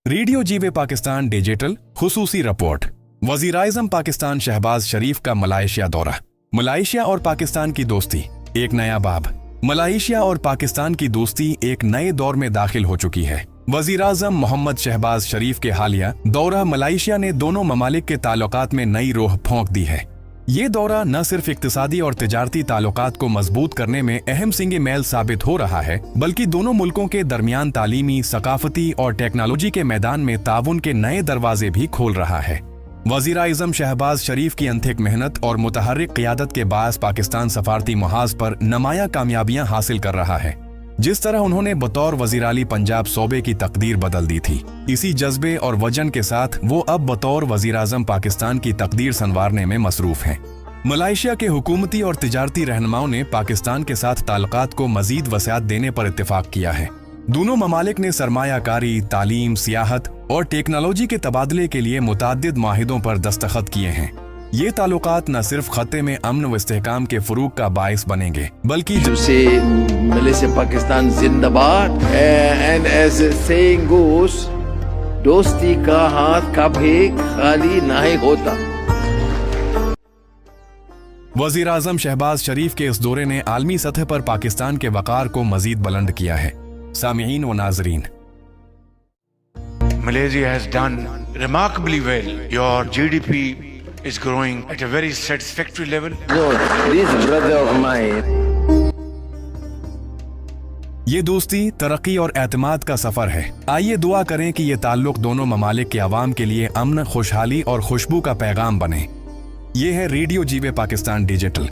Radio जीवे Pakistan digital खुसूसी report. वज़ीर-ए-आज़म पाकिस्तान शहबाज शरीफ का मलाइशिया दौरा। मलाइशिया और पाकिस्तान की दोस्ती एक नया बाब। मलाइशिया और पाकिस्तान की दोस्ती एक नए दौर में दाखिल हो चुकी है। वज़ीर-ए-आज़म मोहम्मद शहबाज शरीफ के हालिया दौरा मलाइशिया ने दोनों ममालिक के ताल्लुकात में नई रूह फूंक दी है। ये दौरा न सिर्फ इक्तिसादी और तिजारती ताल्लुकात को मजबूत करने में अहम सिंगे मेल साबित हो रहा है, बल्कि दोनों मुल्कों के दरमियान तालीमी, सकाफती और टेक्नोलॉजी के मैदान में ताउन के नए दरवाजे भी खोल रहा है। वज़ीर-ए-आज़म शहबाज शरीफ की अनथिक मेहनत और मुतहर्रिक क़ियादत के बायस पाकिस्तान सफारती मुहाज पर नमाया कामयाबियां हासिल कर रहा है। जिस तरह उन्होंने बतौर वज़ीर आली पंजाब सूबे की तकदीर बदल दी थी, इसी जज्बे और वजन के साथ वो अब बतौर वज़ीर-ए-आज़म पाकिस्तान की तकदीर संवारने में मसरूफ हैं। मलाइशिया के हुकूमती और तिजारती रहनुमाओं ने पाकिस्तान के साथ ताल्लुकात को मजीद वसाअत देने पर इत्तेफाक किया है। दोनों ममालिक ने सरमायाकारी, तालीम, सियाहत और टेक्नोलॉजी के तबादले के लिए मुतअद्दिद माहिदों पर दस्तखत किए हैं। ये ताल्लुकात न सिर्फ खत्ते में अमन व इस्तेहकाम के फरूग का बाइस बनेंगे, बल्कि मलेशिया पाकिस्तान जिंदाबाद। एंड एज सेइंग गोस, दोस्ती का हाथ कभी खाली नहीं होता। वज़ीर-ए-आज़म शहबाज शरीफ के इस दौरे ने आलमी सतह पर पाकिस्तान के वक़ार को मजीद बुलंद किया है। सामिईन व नाज़रीन, Malaysia has done remarkably well. Your GDP is growing at a very satisfactory level. This brother of mine. ये दोस्ती, तरक्की और एतमाद का सफर है। आइए दुआ करें कि ये ताल्लुक दोनों ममालिक के अवाम के लिए अमन, खुशहाली और खुशबू का पैगाम बने। ये है रेडियो जीवे पाकिस्तान डिजिटल।